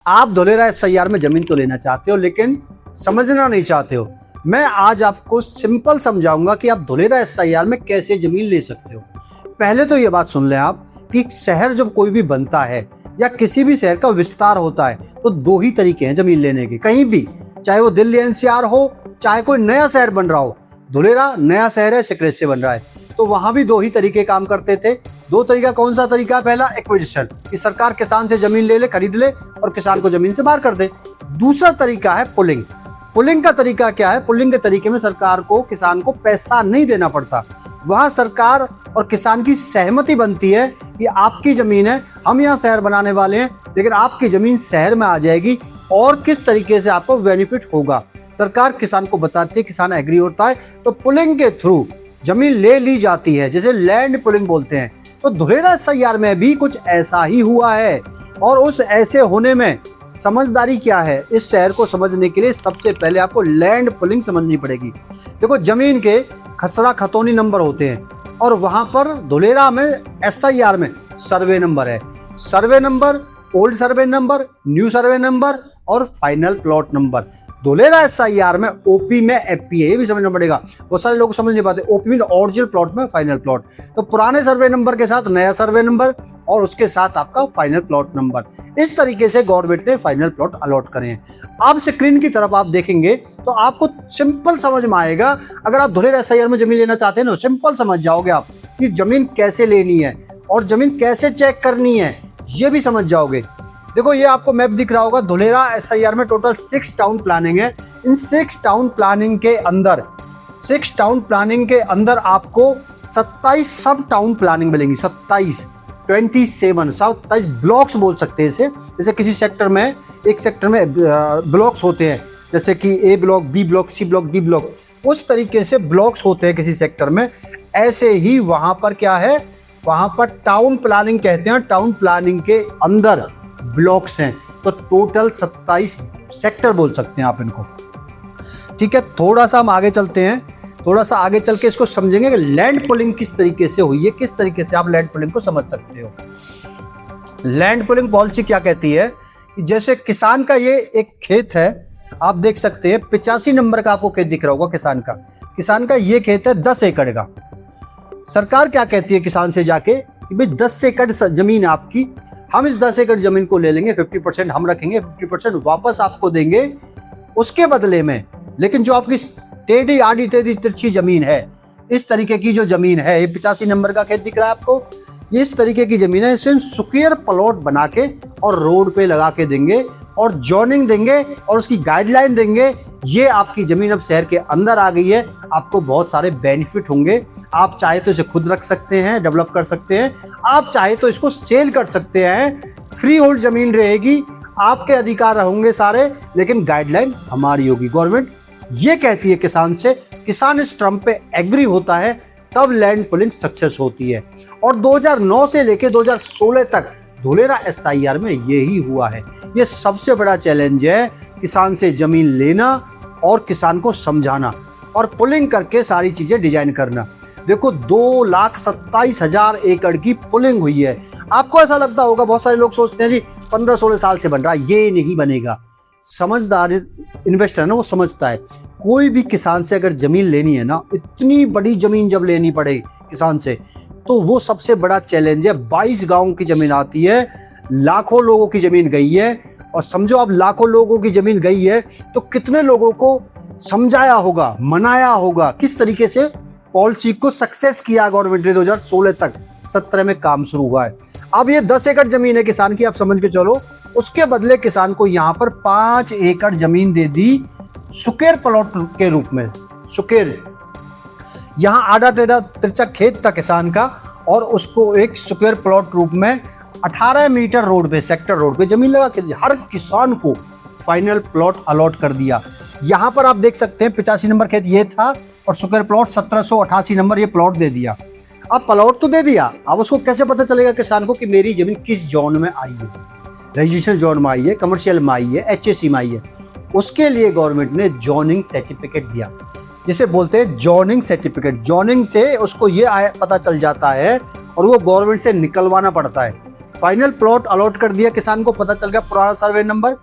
आप धोलेरा एसआईआर में जमीन तो लेना चाहते हो लेकिन समझना नहीं चाहते हो। मैं आज आपको सिंपल समझाऊंगा कि आप धोलेरा एसआईआर में कैसे जमीन ले सकते हो। पहले तो ये बात सुन लें आप कि शहर जब कोई भी बनता है या किसी भी शहर का विस्तार होता है तो दो ही तरीके हैं जमीन लेने के, कहीं भी, चाहे वो दिल्ली एनसीआर हो, चाहे कोई नया शहर बन रहा हो। धोलेरा नया शहर है, सिकरेट से बन रहा है, तो वहां भी दो ही तरीके काम करते थे। दो तरीका कौन सा तरीका है? पहला एक्विजिशन, कि सरकार किसान से जमीन ले ले, खरीद ले और किसान को जमीन से बाहर कर दे। दूसरा तरीका है पुलिंग। पुलिंग का तरीका क्या है? पुलिंग के तरीके में सरकार को, किसान को पैसा नहीं देना पड़ता। वहां सरकार और किसान की सहमति बनती है कि आपकी जमीन है, हम यहाँ शहर बनाने वाले हैं, लेकिन आपकी जमीन शहर में आ जाएगी और किस तरीके से आपको बेनिफिट होगा सरकार किसान को बताती है, किसान एग्री होता है, तो पुलिंग के थ्रू जमीन ले ली जाती है, जिसे लैंड पुलिंग बोलते हैं। तो धोलेरा एसआईआर में भी कुछ ऐसा ही हुआ है। और उस ऐसे होने में समझदारी क्या है, इस शहर को समझने के लिए सबसे पहले आपको लैंड पुलिंग समझनी पड़ेगी। देखो, जमीन के खसरा खतौनी नंबर होते हैं और वहां पर धोलेरा में एसआईआर में सर्वे नंबर है। Survey number, old survey number, new survey number और final plot number. Dholera SIR में ओपी में एफपी है, ये भी समझना पड़ेगा। बहुत सारे लोग समझ नहीं पाते। ओपी में ओरिजिनल प्लॉट में फाइनल प्लॉट, तो पुराने सर्वे नंबर के साथ नया सर्वे नंबर और उसके साथ आपका फाइनल प्लॉट नंबर। इस तरीके से गवर्नमेंट ने फाइनल प्लॉट अलॉट करे हैं। आप स्क्रीन की तरफ आप देखेंगे तो आपको सिंपल समझ में आएगा। अगर आप धोलेरा एसआईआर में जमीन लेना चाहते हैं ना, सिंपल समझ जाओगे आप कि जमीन कैसे लेनी है और जमीन कैसे चेक करनी है, ये भी समझ जाओगे। देखो, ये आपको मैप दिख रहा होगा। धोलेरा एसआईआर में टोटल 6 टाउन प्लानिंग है। इन 6 टाउन प्लानिंग के अंदर आपको 27 सब टाउन प्लानिंग मिलेंगी। 27 ब्लॉक्स बोल सकते हैं इसे। जैसे किसी सेक्टर में, एक सेक्टर में ब्लॉक्स होते हैं, जैसे कि A block, B block, C block, D block, उस तरीके से ब्लॉक्स होते हैं किसी सेक्टर में। ऐसे ही वहां पर क्या है, वहां पर टाउन प्लानिंग कहते हैं। टाउन प्लानिंग के अंदर ब्लॉक्स हैं, तो टोटल 27 सेक्टर बोल सकते हैं आप इनको। ठीक है, थोड़ा सा हम आगे चलते हैं। थोड़ा सा आगे चल के इसको समझेंगे कि लैंड पुलिंग किस तरीके से हुई है, किस तरीके से आप लैंड पुलिंग को समझ सकते हो। लैंड पुलिंग पॉलिसी क्या कहती है कि जैसे किसान का ये एक खेत है, आप देख सकते हैं 85 नंबर का आपको खेत दिख रहा होगा। किसान का ये खेत है 10 एकड़ का। सरकार क्या कहती है किसान से जाके कि भाई 10 एकड़ जमीन है आपकी, हम इस 10 एकड़ जमीन को ले लेंगे, 50% हम रखेंगे, 50% वापस आपको देंगे उसके बदले में। लेकिन जो आपकी टेढ़ी आड़ी टेढ़ी तिरछी जमीन है, इस तरीके की जो जमीन है, ये 85 नंबर का खेत दिख रहा है आपको, ये इस तरीके की जमीन है, इसे स्क्वायर प्लॉट बना के और रोड पे लगा के देंगे और जोनिंग देंगे और उसकी गाइडलाइन देंगे। ये आपकी जमीन अब शहर के अंदर आ गई है, आपको बहुत सारे बेनिफिट होंगे। आप चाहे तो इसे खुद रख सकते हैं, डेवलप कर सकते हैं, आप चाहे तो इसको सेल कर सकते हैं। फ्री होल्ड जमीन रहेगी, आपके अधिकार होंगे सारे, लेकिन गाइडलाइन हमारी होगी। गवर्नमेंट ये कहती है किसान से, किसान इस टर्म पे एग्री होता है, तब लैंड पुलिंग सक्सेस होती है। और 2009 से लेकर 2016 तक धोलेरा एसआईआर में यही हुआ है। ये सबसे बड़ा चैलेंज है, किसान से जमीन लेना और किसान को समझाना और पुलिंग करके सारी चीजें डिजाइन करना। देखो, 2,27,000 एकड़ की पुलिंग हुई है। आपको ऐसा लगता होगा, बहुत सारे लोग सोचते हैं जी 15-16 साल से बन रहा है, ये नहीं बनेगा। समझदार इन्वेस्टर है ना, वो समझता है कोई भी किसान से अगर जमीन लेनी है ना, इतनी बड़ी जमीन जब लेनी पड़े किसान से, तो वो सबसे बड़ा चैलेंज है। 22 गांव की जमीन आती है, लाखों लोगों की जमीन गई है। और समझो आप लाखों लोगों की जमीन गई है तो कितने लोगों को समझाया होगा, मनाया होगा, किस तरीके से पॉलिसी को सक्सेस किया गवर्नमेंट ने। 2016 तक 17 में काम शुरू हुआ है। अब ये 10 एकड़ जमीन है किसान की, आप समझ के चलो। उसके बदले किसान को यहाँ पर 5 एकड़ जमीन दे दी स्क्वायर प्लॉट के रूप में। स्क्वायर, यहाँ आधा टेढ़ा तिरछा खेत था किसान का और उसको एक स्क्वायर प्लॉट रूप में 18 मीटर रोड पे, सेक्टर रोड पे जमीन लगा के हर किसान को फाइनल प्लॉट अलॉट कर दिया। यहाँ पर आप देख सकते हैं 85 नंबर खेत ये था और स्क्वायर प्लॉट 1788 नंबर ये प्लॉट दे दिया। अब प्लॉट तो दे दिया, अब उसको कैसे पता चलेगा किसान को कि मेरी जमीन किस जोन में आई है? रेजिडेंशियल जोन में आई है, कमर्शियल में आई है, एचएसी में आई है। उसके लिए गवर्नमेंट ने जोनिंग सर्टिफिकेट दिया। जिसे बोलते हैं जॉनिंग सर्टिफिकेट। जॉनिंग से उसको ये पता चल जाता है और वो गवर्नमेंट से निकलवाना पड़ता है। फाइनल प्लॉट अलॉट कर दिया किसान को, पता चल गया पुराना सर्वे नंबर,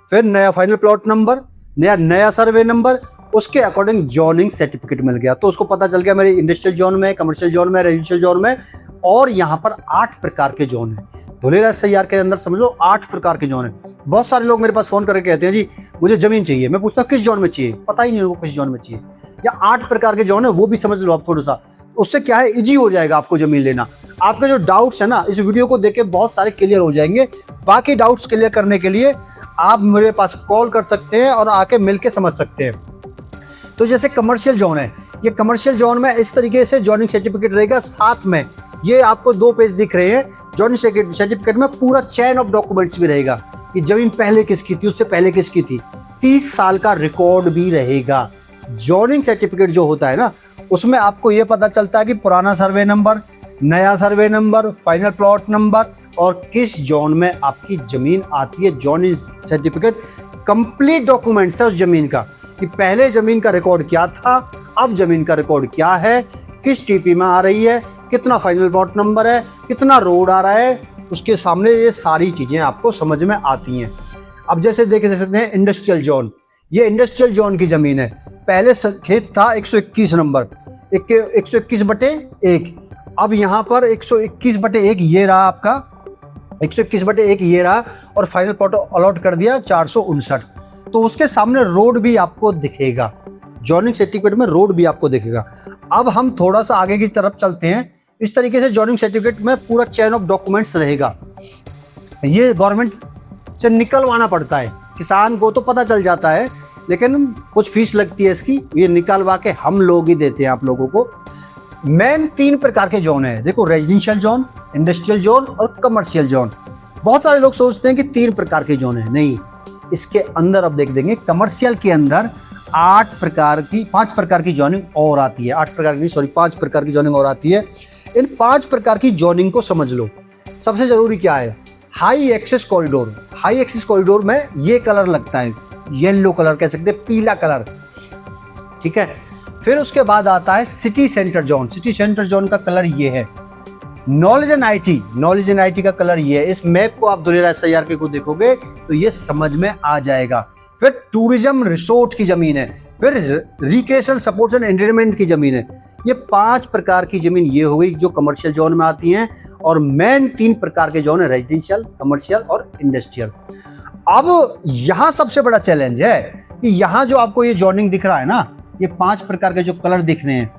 फिर नया फाइनल प्लॉट नंबर, नया सर्वे नंबर, उसके अकॉर्डिंग जॉनिंग सर्टिफिकेट मिल गया। तो उसको पता चल गया मेरे इंडस्ट्रियल जोन में, कमर्शियल जोन में, रेजिडेंशियल जोन में, और यहाँ पर 8 प्रकार के जोन है। धुलेरा SIR के अंदर समझ लो 8 प्रकार के जोन है। बहुत सारे लोग मेरे पास फोन करके कहते हैं जी मुझे जमीन चाहिए, मैं पूछता हूँ किस जोन में चाहिए, पता ही नहीं उनको किस जोन में चाहिए। या 8 प्रकार के जोन है वो भी समझ लो आप थोड़ा सा, उससे क्या है इजी हो जाएगा आपको जमीन लेना। आपके जो डाउट्स है ना इस वीडियो को देख के बहुत सारे क्लियर हो जाएंगे। बाकी डाउट्स क्लियर करने के लिए आप मेरे पास कॉल कर सकते हैं और आके मिलके समझ सकते हैं। तो जैसे कमर्शियल जोन है, ये कमर्शियल जोन में इस तरीके से जॉइनिंग सर्टिफिकेट रहेगा। साथ में ये आपको 2 पेज दिख रहे हैं, जॉइनिंग सर्टिफिकेट में पूरा चेन ऑफ डॉक्यूमेंट्स भी रहेगा कि जमीन पहले किसकी थी, उससे पहले किसकी थी, 30 साल का रिकॉर्ड भी रहेगा। जॉइनिंग सर्टिफिकेट जो होता है ना उसमें आपको ये पता चलता है कि पुराना सर्वे नंबर, नया survey number, final plot number और किस जोन में आपकी जमीन आती है। जॉइनिंग सर्टिफिकेट कंप्लीट डॉक्यूमेंट्स है उस जमीन का कि पहले जमीन का रिकॉर्ड क्या था, अब जमीन का रिकॉर्ड क्या है, किस टीपी में आ रही है, कितना फाइनल प्लॉट नंबर है, कितना रोड आ रहा है, उसके सामने ये सारी चीजें आपको समझ में आती हैं। अब जैसे देख सकते हैं इंडस्ट्रियल जोन, ये इंडस्ट्रियल जोन की जमीन है। पहले खेत था 121 नंबर, 121/1, अब यहाँ पर 121/1 ये रहा आपका, 121/1 ये रहा, और फाइनल प्लॉट अलॉट कर दिया 459। तो उसके सामने रोड भी आपको दिखेगा, जॉइनिंग सर्टिफिकेट में रोड भी आपको दिखेगा। अब हम थोड़ा सा आगे की तरफ चलते हैं। इस तरीके से जॉइनिंग सर्टिफिकेट में पूरा चेन ऑफ डॉक्यूमेंट्स रहेगा। ये गवर्नमेंट से निकलवाना पड़ता है, किसान को तो पता चल जाता है लेकिन कुछ फीस लगती है इसकी, ये निकलवा के हम लोग ही देते हैं आप लोगों को। मेन 3 प्रकार के जोन है, देखो रेजिडेंशियल जोन, इंडस्ट्रियल जोन और कमर्शियल जोन। बहुत सारे लोग सोचते हैं कि 3 प्रकार के जोन है, नहीं, इसके अंदर अब देख देंगे कमर्शियल के अंदर 5 प्रकार की जॉइनिंग और आती है। 5 प्रकार की जॉइनिंग और आती है। इन 5 प्रकार की जॉइनिंग को समझ लो। सबसे जरूरी क्या है, high access corridor. High access corridor में ये कलर लगता है, येलो कलर कह सकते हैं, पीला कलर, ठीक है। फिर उसके बाद आता है city centre zone. City centre zone का कलर ये है। Knowledge and IT, knowledge and IT का कलर ये है। इस मैप को आप धुलेरा SIR के को देखोगे तो ये समझ में आ जाएगा। फिर टूरिज्म रिसोर्ट की जमीन है, फिर रिक्रिएशनल सपोर्ट्स एंड एंटरटेनमेंट की जमीन है। ये 5 प्रकार की जमीन ये हो गई जो कमर्शियल जोन में आती हैं। और मेन 3 प्रकार के जोन है, रेजिडेंशियल, कमर्शियल और इंडस्ट्रियल। अब यहाँ सबसे बड़ा चैलेंज है कि यहाँ जो आपको ये जॉइनिंग दिख रहा है ना, ये 5 प्रकार के जो कलर दिख रहे हैं,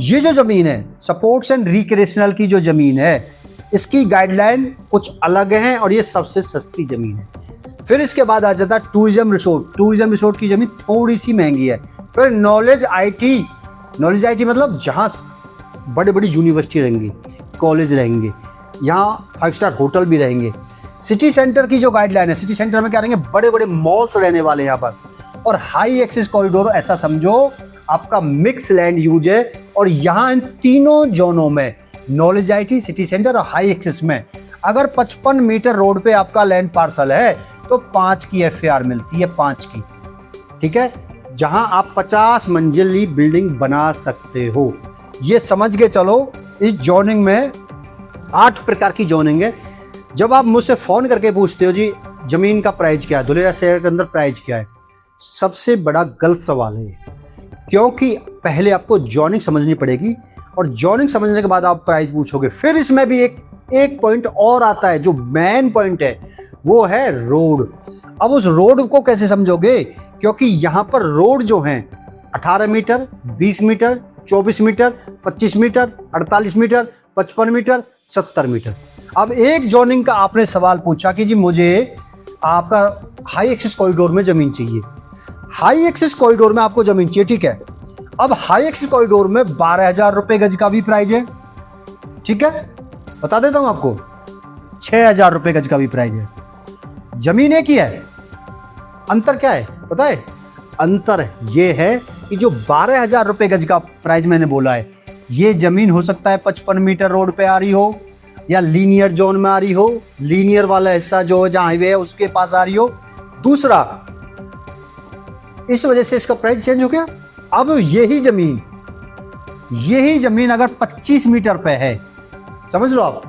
ये जो जमीन है सपोर्ट्स एंड रिक्रिएशनल की जो जमीन है, इसकी गाइडलाइन कुछ अलग है और ये सबसे सस्ती जमीन है। फिर इसके बाद आ जाता है टूरिज्म रिसोर्ट। टूरिज्म रिसोर्ट की जमीन थोड़ी सी महंगी है। फिर नॉलेज आईटी, नॉलेज आईटी मतलब जहाँ बड़े बड़ी यूनिवर्सिटी रहेंगी, कॉलेज रहेंगे, यहाँ 5 स्टार होटल भी रहेंगे। सिटी सेंटर की जो गाइडलाइन है, सिटी सेंटर में क्या रहेंगे, बड़े बड़े मॉल्स रहने वाले यहाँ पर। और हाई एक्सेस कॉरिडोर ऐसा समझो आपका मिक्स लैंड यूज है। और यहाँ इन तीनों जोनों में, नॉलेज आईटी, सिटी सेंटर और हाई एक्सेस में, अगर 55 मीटर रोड पे आपका लैंड पार्सल है तो 5 की FAR मिलती है, 5 की, ठीक है, जहां आप 50 मंजिली बिल्डिंग बना सकते हो। ये समझ के चलो, इस जॉइनिंग में 8 प्रकार की जॉइनिंग है। जब आप मुझसे फोन करके पूछते हो जी जमीन का प्राइस क्या है, धुलेरा SIR के अंदर प्राइस क्या है, सबसे बड़ा गलत सवाल है, क्योंकि पहले आपको जॉइनिंग समझनी पड़ेगी और जॉइनिंग समझने के बाद आप प्राइस पूछोगे। फिर इसमें भी एक पॉइंट और आता है जो मेन पॉइंट है, वो है रोड। अब उस रोड को कैसे समझोगे, क्योंकि यहाँ पर रोड जो हैं 18 metre, 20 metre, 24 metre, 25 metre, 48 metre, 55 metre, 70 metre. अब एक जॉइनिंग का आपने सवाल पूछा कि जी मुझे आपका हाई एक्सेस कॉरिडोर में जमीन चाहिए। हाई एक्सेस कॉरिडोर में आपको जमीन चाहिए, ठीक है। अब हाई एक्सेस कॉरिडोर में 12,000 रुपए गज का भी प्राइस है, ठीक है, बता देता हूं आपको, 6,000 रुपए गज का भी प्राइस है। जमीन एक ही है, अंतर क्या है पता है? अंतर ये है कि जो 12,000 रुपए गज का प्राइस मैंने बोला है, ये जमीन हो सकता है 55 मीटर रोड पे आ रही हो या लीनियर जोन में आ रही हो, लीनियर वाला हिस्सा जो है जहां हाईवे है उसके पास आ रही हो। दूसरा, इस वजह से इसका प्राइस चेंज हो गया, अब यही जमीन अगर 25 मीटर पे है, समझ लो आप,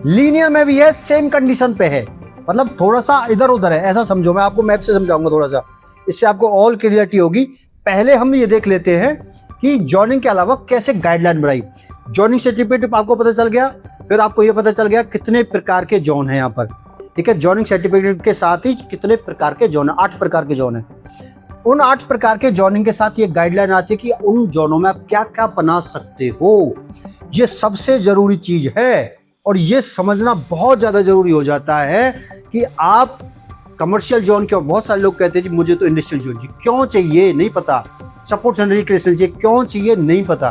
लीनियर में भी है, सेम कंडीशन पे है, मतलब थोड़ा सा इधर उधर है, ऐसा समझो। मैं आपको मैप से समझाऊंगा थोड़ा सा, इससे आपको ऑल क्लियरिटी होगी। पहले हम ये देख लेते हैं कि जॉइनिंग के अलावा कैसे गाइडलाइन बनाई। जॉइनिंग सर्टिफिकेट आपको पता चल गया, फिर आपको ये पता चल गया कितने प्रकार के जोन हैं यहाँ पर, ठीक है। जॉइनिंग सर्टिफिकेट के साथ ही कितने प्रकार के जोन है, 8 प्रकार के जोन है। उन 8 प्रकार के जॉइनिंग के साथ ये गाइडलाइन आती है कि उन जोनों में आप क्या क्या बना सकते हो। ये सबसे जरूरी चीज है और ये समझना बहुत ज्यादा जरूरी हो जाता है कि आप कमर्शियल जोन क्यों, बहुत सारे लोग कहते हैं जी मुझे तो इंडस्ट्रियल जोन चाहिए, क्यों चाहिए नहीं पता, सपोर्ट सेंटर रिक्रिएशनल चाहिए, क्यों चाहिए नहीं पता,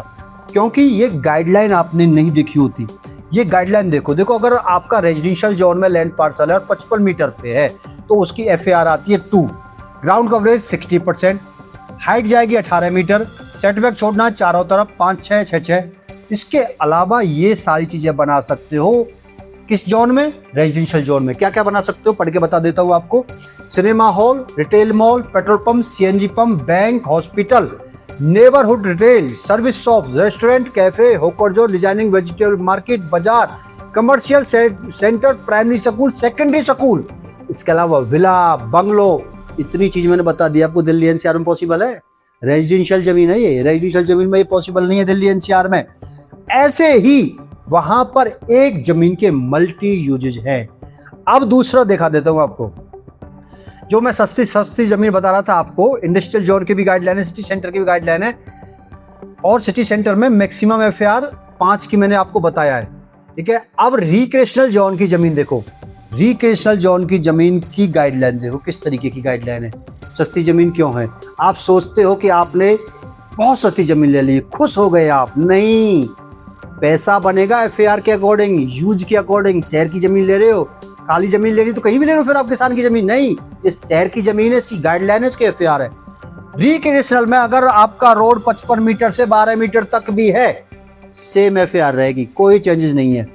क्योंकि ये गाइडलाइन आपने नहीं देखी होती। ये गाइडलाइन देखो अगर आपका रेजिडेंशियल जोन में लैंड पार्सल है और 55 मीटर पे है तो उसकी FAR आती है 2, ग्राउंड कवरेज 60%, हाइट जाएगी 18 मीटर, सेटबैक छोड़ना चारों तरफ 5, 6, 6, 6। इसके अलावा ये सारी चीजें बना सकते हो किस जोन में, रेजिडेंशियल जोन में। क्या क्या बना सकते हो पढ़ के बता देता हूँ आपको। Cinema hall, retail mall, petrol pump, CNG pump, bank, hospital, neighbourhood retail, service shop, restaurant, cafe, होकर जोन, डिजाइनिंग, वेजिटेबल मार्केट, बाजार, commercial centre, primary school, secondary school. इसके अलावा विला, बंगलो, इतनी चीज मैंने बता दी आपको। दिल्ली NCR में पॉसिबल है, रेजिडेंशियल जमीन है ये, रेजिडेंशियल जमीन में ये पॉसिबल नहीं है दिल्ली NCR में। ऐसे ही वहां पर एक जमीन के मल्टी यूजेज है। अब दूसरा दिखा देता हूं आपको, जो मैं सस्ती जमीन बता रहा था आपको, इंडस्ट्रियल जोन की भी गाइडलाइन है, सिटी सेंटर की भी गाइडलाइन है, और सिटी सेंटर में मैक्सिमम FAR 5 की मैंने आपको बताया है, ठीक है। अब रिक्रिएशनल जोन की जमीन देखो, रिक्रिएशनल जोन की जमीन की गाइडलाइन देखो किस तरीके की गाइडलाइन है। सस्ती जमीन क्यों है? आप सोचते हो कि आपने बहुत सस्ती जमीन ले ली, खुश हो गए आप, नहीं, पैसा बनेगा FAR के अकॉर्डिंग, यूज के अकॉर्डिंग। शहर की जमीन ले रहे हो, काली जमीन ले रही तो कहीं भी ले लो फिर आप किसान की जमीन, नहीं, ये शहर की जमीन है, इसकी गाइडलाइन है, इसके FAR है। रिक्रिएशनल में अगर आपका रोड 55 मीटर से 12 मीटर तक भी है, सेम FAR रहेगी, कोई चेंजेस नहीं है।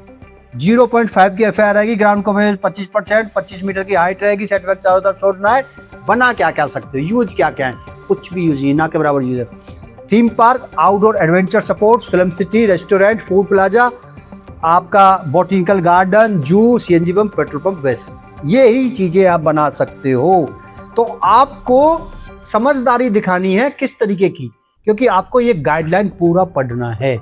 0.5 की FAR रहेगी, ग्राउंड कवरेज 25%, 25 मीटर की हाइट रहेगी, सेटबैक चारों तरफ छोड़ना है। बना क्या क्या सकते हो, यूज क्या क्या है, कुछ भी यूज नहीं, ना के बराबर यूज है। Theme park, outdoor adventure sports, film city, restaurant, food plaza, आपका बॉटनिकल गार्डन, जू, CNG पंप, पेट्रोल पंप, बस यही चीजें आप बना सकते हो। तो आपको समझदारी दिखानी है किस तरीके की, क्योंकि आपको ये गाइडलाइन पूरा पढ़ना है।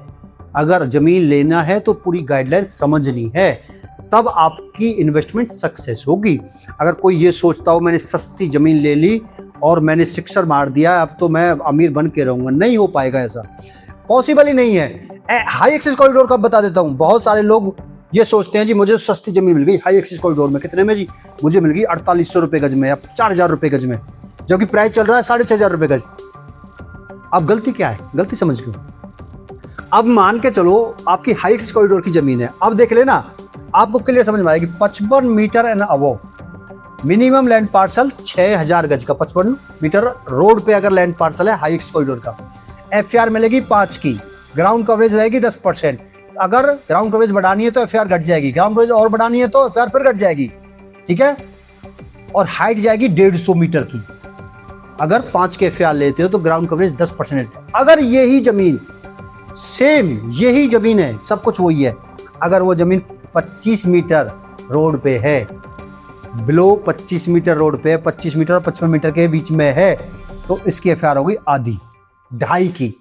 अगर जमीन लेना है तो पूरी गाइडलाइन समझनी है, तब आपकी इन्वेस्टमेंट सक्सेस होगी। अगर कोई ये सोचता हो मैंने सस्ती जमीन ले ली और मैंने सिक्सर मार दिया, अब तो मैं अमीर बन के रहूंगा, नहीं हो पाएगा, ऐसा पॉसिबल ही नहीं है। हाई एक्सेस कॉरिडोर का बता देता हूं, बहुत सारे लोग ये सोचते हैं जी मुझे सस्ती जमीन मिल गई हाई एक्सेस कॉरिडोर में, कितने में जी, मुझे मिल गई 4800 रुपये गज में या 4000 रुपये गज में, जबकि प्राइस चल रहा है 6500 रुपये गज। अब गलती क्या है, गलती समझ लो। अब मान के चलो आपकी हाई एक्सेस कॉरिडोर की जमीन है, अब देख लेना आपको क्लियर समझ में आएगी। 55 metre and above minimum land parcel 6000 गज का, 55 मीटर रोड पे अगर लैंड पार्सल है हाई एक्सेस कॉरिडोर का, FAR मिलेगी 5 की, ग्राउंड कवरेज रहेगी 10%। अगर ग्राउंड कवरेज बढ़ानी है तो FAR घट जाएगी, ग्राउंड कवरेज और बढ़ानी है तो FAR फिर घट जाएगी, ठीक है। और हाइट जाएगी 150 मीटर की। अगर 5 के FAR लेते हो तो ग्राउंड कवरेज 10%। अगर यही जमीन सेम यही जमीन है, सब कुछ वही है, अगर वो जमीन 25 मीटर रोड पे है, बिलो 25 मीटर रोड पे, 25 मीटर और 55 मीटर के बीच में है, तो इसकी FAR हो गई आधी, 2.5 की,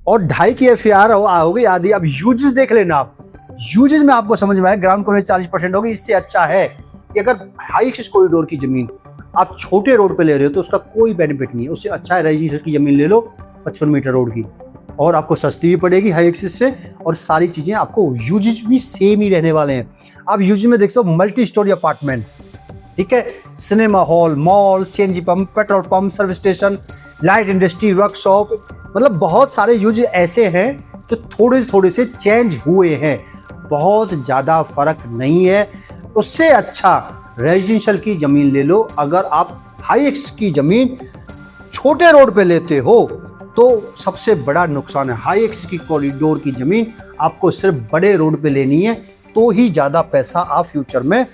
और 2.5 की FAR हो गई आधी। अब यूजेस देख लेना आप, यूजेस में आपको समझ में आए, ग्राउंड कवरेज 40% होगी। इससे अच्छा है कि अगर हाई एक्सेस कॉरिडोर की जमीन आप छोटे रोड पे ले रहे हो तो उसका कोई बेनिफिट नहीं है, उससे अच्छा है रेजिडेंशियल की जमीन ले लो 55 मीटर रोड की, और आपको सस्ती भी पड़ेगी हाई एक्सेस से, और सारी चीज़ें आपको यूजेस भी सेम ही रहने वाले हैं। आप यूजेस में देखते हो मल्टी स्टोरी अपार्टमेंट, ठीक है, cinema hall, mall, CNG pump, petrol pump, service station, light industry, workshop, मतलब बहुत सारे यूज ऐसे हैं जो थोड़े थोड़े से चेंज हुए हैं, बहुत ज़्यादा फर्क नहीं है। उससे अच्छा रेजिडेंशियल की ज़मीन ले लो। अगर आप हाई एक्स की ज़मीन छोटे रोड पे लेते हो तो सबसे बड़ा नुकसान है। हाई एक्स की कॉरिडोर की ज़मीन आपको सिर्फ बड़े रोड पे लेनी है, तो ही ज़्यादा पैसा आप फ्यूचर में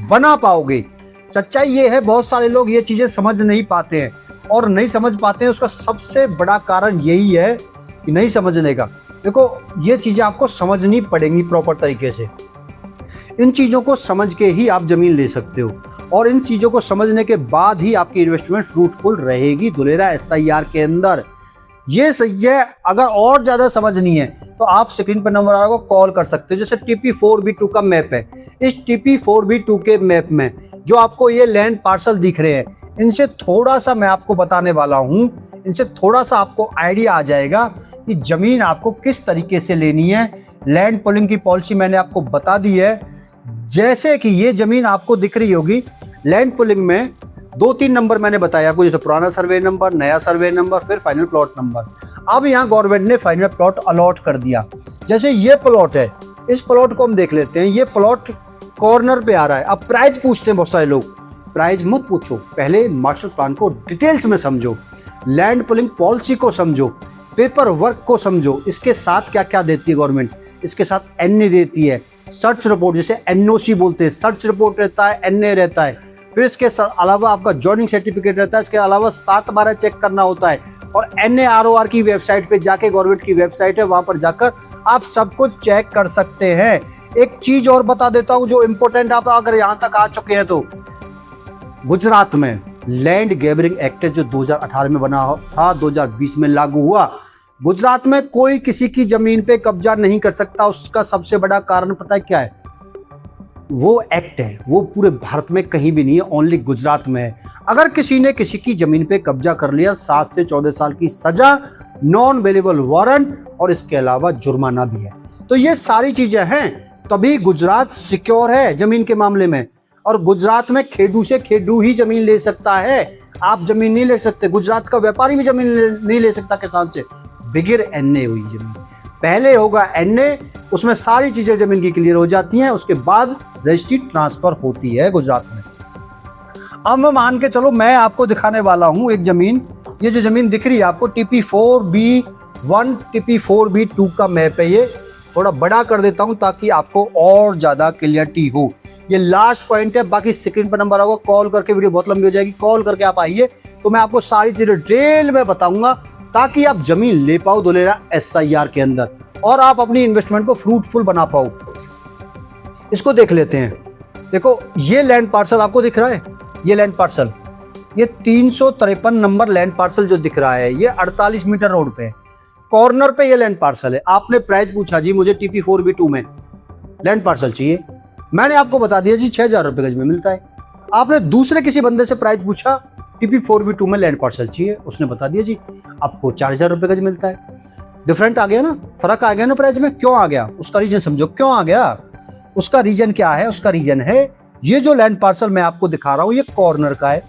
बना पाओगे। सच्चाई ये है, बहुत सारे लोग ये चीज़ें समझ नहीं पाते हैं। और नहीं समझ पाते हैं, उसका सबसे बड़ा कारण यही है कि नहीं समझने का। देखो, ये चीज़ें आपको समझनी पड़ेंगी प्रॉपर तरीके से। इन चीज़ों को समझ के ही आप ज़मीन ले सकते हो, और इन चीज़ों को समझने के बाद ही आपकी इन्वेस्टमेंट फ्रूटफुल रहेगी धुलेरा SIR के अंदर। ये सही है। अगर और ज़्यादा समझनी है तो आप स्क्रीन पर नंबर आ रहा को कॉल कर सकते हो। जैसे TP4B2 का मैप है, इस TP4B2 के मैप में जो आपको ये लैंड पार्सल दिख रहे हैं, इनसे थोड़ा सा मैं आपको बताने वाला हूँ, इनसे थोड़ा सा आपको आइडिया आ जाएगा कि ज़मीन आपको किस तरीके से लेनी है। लैंड पुलिंग की पॉलिसी मैंने आपको बता दी है। जैसे कि ये ज़मीन आपको दिख रही होगी, लैंड पुलिंग में 2-3 नंबर मैंने बताया आपको, जैसे पुराना सर्वे नंबर, नया सर्वे नंबर, फिर फाइनल प्लॉट नंबर। अब यहाँ गवर्नमेंट ने फाइनल प्लॉट अलॉट कर दिया। जैसे ये प्लॉट है, इस प्लॉट को हम देख लेते हैं। ये प्लॉट कॉर्नर पे आ रहा है। अब प्राइस पूछते हैं बहुत सारे लोग, प्राइस मत पूछो, पहले मास्टर प्लान को डिटेल्स में समझो, लैंड पुलिंग पॉलिसी को समझो, पेपर वर्क को समझो, इसके साथ क्या क्या देती है गवर्नमेंट। इसके साथ NA देती है, सर्च रिपोर्ट, जिसे NOC बोलते हैं, सर्च रिपोर्ट रहता है, NA रहता है। फिर इसके अलावा आपका जॉइनिंग सर्टिफिकेट रहता है। इसके अलावा 7 बार चेक करना होता है, और NAROR की वेबसाइट पे जाके, गवर्नमेंट की वेबसाइट है, वहां पर जाकर आप सब कुछ चेक कर सकते हैं। एक चीज और बता देता हूं जो इंपॉर्टेंट, आप अगर यहां तक आ चुके हैं तो, गुजरात में लैंड गैदरिंग एक्ट जो 2018 में बना था, 2020 में लागू हुआ। गुजरात में कोई किसी की जमीन पे कब्जा नहीं कर सकता। उसका सबसे बड़ा कारण पता है क्या है? वो एक्ट है, वो पूरे भारत में कहीं भी नहीं है, ओनली गुजरात में है। अगर किसी ने किसी की जमीन पे कब्जा कर लिया, 7 से 14 साल की सजा, नॉन अवेलेबल वारंट, और इसके अलावा जुर्माना भी है। तो ये सारी चीजें हैं, तभी गुजरात सिक्योर है जमीन के मामले में। और गुजरात में खेडू से खेडू ही जमीन ले सकता है, आप जमीन नहीं ले सकते। गुजरात का व्यापारी भी जमीन नहीं ले सकता किसान से, बगैर NA हुई जमीन। पहले होगा NA, उसमें सारी चीजें जमीन की क्लियर हो जाती हैं, उसके बाद रजिस्ट्री ट्रांसफर होती है गुजरात में। अब मैं मान के चलो, मैं आपको दिखाने वाला हूं एक जमीन। ये जो जमीन दिख रही है आपको, TP4B1 TP4B2 का मैप है। ये थोड़ा बड़ा कर देता हूं ताकि आपको और ज्यादा क्लियरिटी हो। ये लास्ट पॉइंट है, बाकी स्क्रीन पर नंबर होगा, कॉल करके, वीडियो बहुत लंबी हो जाएगी, कॉल करके आप आइए तो मैं आपको सारी चीजें डिटेल में बताऊंगा, ताकि आप जमीन ले पाओ धुलेरा SIR के अंदर, और आप अपनी इन्वेस्टमेंट को फ्रूटफुल बना पाओ। इसको देख लेते हैं। देखो, ये लैंड पार्सल आपको दिख रहा है, ये लैंड पार्सल, ये 353 नंबर लैंड पार्सल जो दिख रहा है, ये 48 मीटर रोड पे है, कॉर्नर पे ये लैंड पार्सल है। आपने प्राइस पूछा जी मुझे TP4B2 में लैंड पार्सल चाहिए, मैंने आपको बता दिया जी 6,000 रुपये गज में मिलता है। आपने दूसरे किसी बंदे से प्राइस पूछा, TP4B2 में लैंड पार्सल चाहिए, उसने बता दिया जी आपको 4,000 रुपये गज मिलता है। डिफरेंट आ गया ना, फर्क आ गया ना प्राइस में। क्यों आ गया? उसका रीजन समझो क्यों आ गया। उसका रीजन क्या है? उसका रीजन है, ये जो लैंड पार्सल मैं आपको दिखा रहा हूं, ये कॉर्नर का है,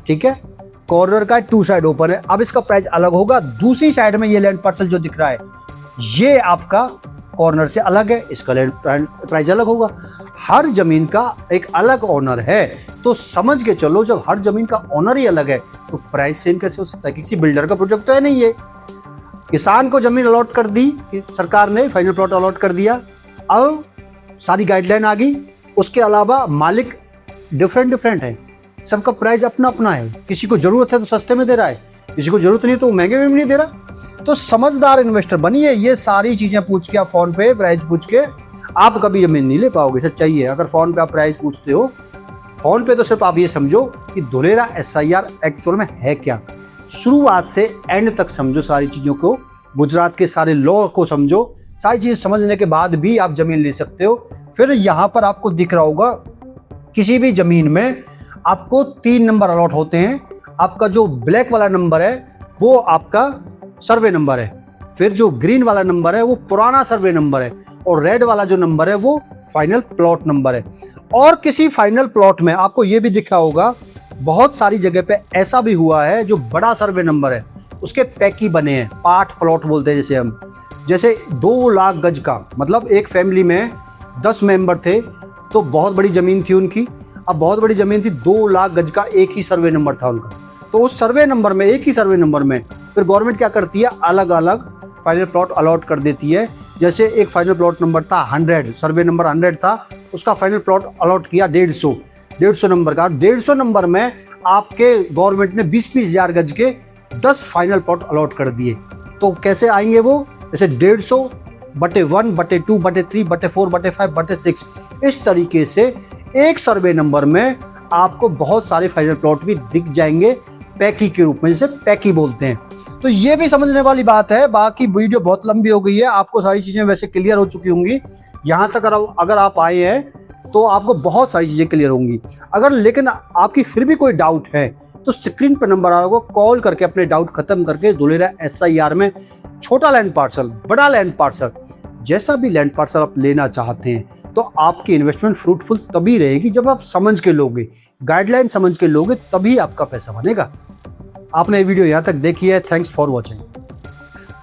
ठीक है, कॉर्नर का है, 2 साइड ओपन है। अब इसका प्राइस अलग होगा। दूसरी साइड में ये लैंड पार्सल जो दिख रहा है, ये आपका कॉर्नर से अलग है, इसका लैंड प्राइस अलग होगा। हर जमीन का एक अलग ओनर है, तो समझ के चलो, जब हर जमीन का ओनर ही अलग है तो प्राइस सेम कैसे हो सकता है? किसी बिल्डर का प्रोजेक्ट तो है नहीं है। किसान को जमीन अलॉट कर दी सरकार ने, फाइनल प्लॉट अलॉट कर दिया, अब सारी गाइडलाइन आ गई। उसके अलावा मालिक डिफरेंट है, सबका प्राइस अपना अपना है। किसी को जरूरत है तो सस्ते में दे रहा है, किसी को जरूरत नहीं तो महंगे में भी नहीं दे रहा। तो समझदार इन्वेस्टर बनिए। ये सारी चीजें पूछ के, आप फोन पे प्राइस पूछ के आप कभी जमीन नहीं ले पाओगे, सच्चाई है। अगर फोन पे आप प्राइस पूछते हो, फोन पे तो सिर्फ आप ये समझो कि धुलेरा SIR एक्चुअल में है क्या, शुरुआत से एंड तक समझो सारी चीज़ों को, गुजरात के सारे लॉ को समझो। सारी चीज़ समझने के बाद भी आप ज़मीन ले सकते हो। फिर यहाँ पर आपको दिख रहा होगा, किसी भी ज़मीन में आपको 3 नंबर अलॉट होते हैं। आपका जो ब्लैक वाला नंबर है वो आपका सर्वे नंबर है, फिर जो ग्रीन वाला नंबर है वो पुराना सर्वे नंबर है, और रेड वाला जो नंबर है वो फाइनल प्लॉट नंबर है। और किसी फाइनल प्लॉट में आपको ये भी दिखा होगा, बहुत सारी जगह पे ऐसा भी हुआ है, जो बड़ा सर्वे नंबर है उसके पैकी बने हैं, पार्ट प्लॉट बोलते हैं जिसे हम। जैसे 2 लाख गज का, मतलब एक फैमिली में 10 मेंबर थे, तो बहुत बड़ी ज़मीन थी उनकी। अब बहुत बड़ी ज़मीन थी, 2 लाख गज का एक ही सर्वे नंबर था उनका। तो उस सर्वे नंबर में, एक ही सर्वे नंबर में, फिर गवर्नमेंट क्या करती है, अलग अलग फाइनल प्लॉट अलॉट कर देती है। जैसे एक फाइनल प्लॉट नंबर था 100, सर्वे नंबर 100 था, उसका फाइनल प्लॉट अलॉट किया 150। 150 नंबर का। 150 नंबर में आपके गवर्नमेंट ने 20-20 हजार गज के 10 फाइनल प्लॉट अलॉट कर दिए। तो कैसे आएंगे वो, जैसे 150/1/2/3/4/5/6, इस तरीके से एक सर्वे नंबर में आपको बहुत सारे फाइनल प्लॉट भी दिख जाएंगे पैकी के रूप में, जिसे पैकी बोलते हैं। तो ये भी समझने वाली बात है। बाकी वीडियो बहुत लंबी हो गई है, आपको सारी चीज़ें वैसे क्लियर हो चुकी होंगी। यहाँ तक अगर आप आए हैं तो आपको बहुत सारी चीज़ें क्लियर होंगी। अगर लेकिन आपकी फिर भी कोई डाउट है तो स्क्रीन पर नंबर आ रहा होगा, कॉल करके अपने डाउट खत्म करके धुलेरा SIR में छोटा लैंड पार्सल, बड़ा लैंड पार्सल, जैसा भी लैंड पार्सल आप लेना चाहते हैं, तो आपकी इन्वेस्टमेंट फ्रूटफुल तभी रहेगी जब आप समझ के लोगे, गाइडलाइन समझ के लोगे, तभी आपका पैसा बनेगा। आपने वीडियो यहाँ तक देखी है। Thanks for watching.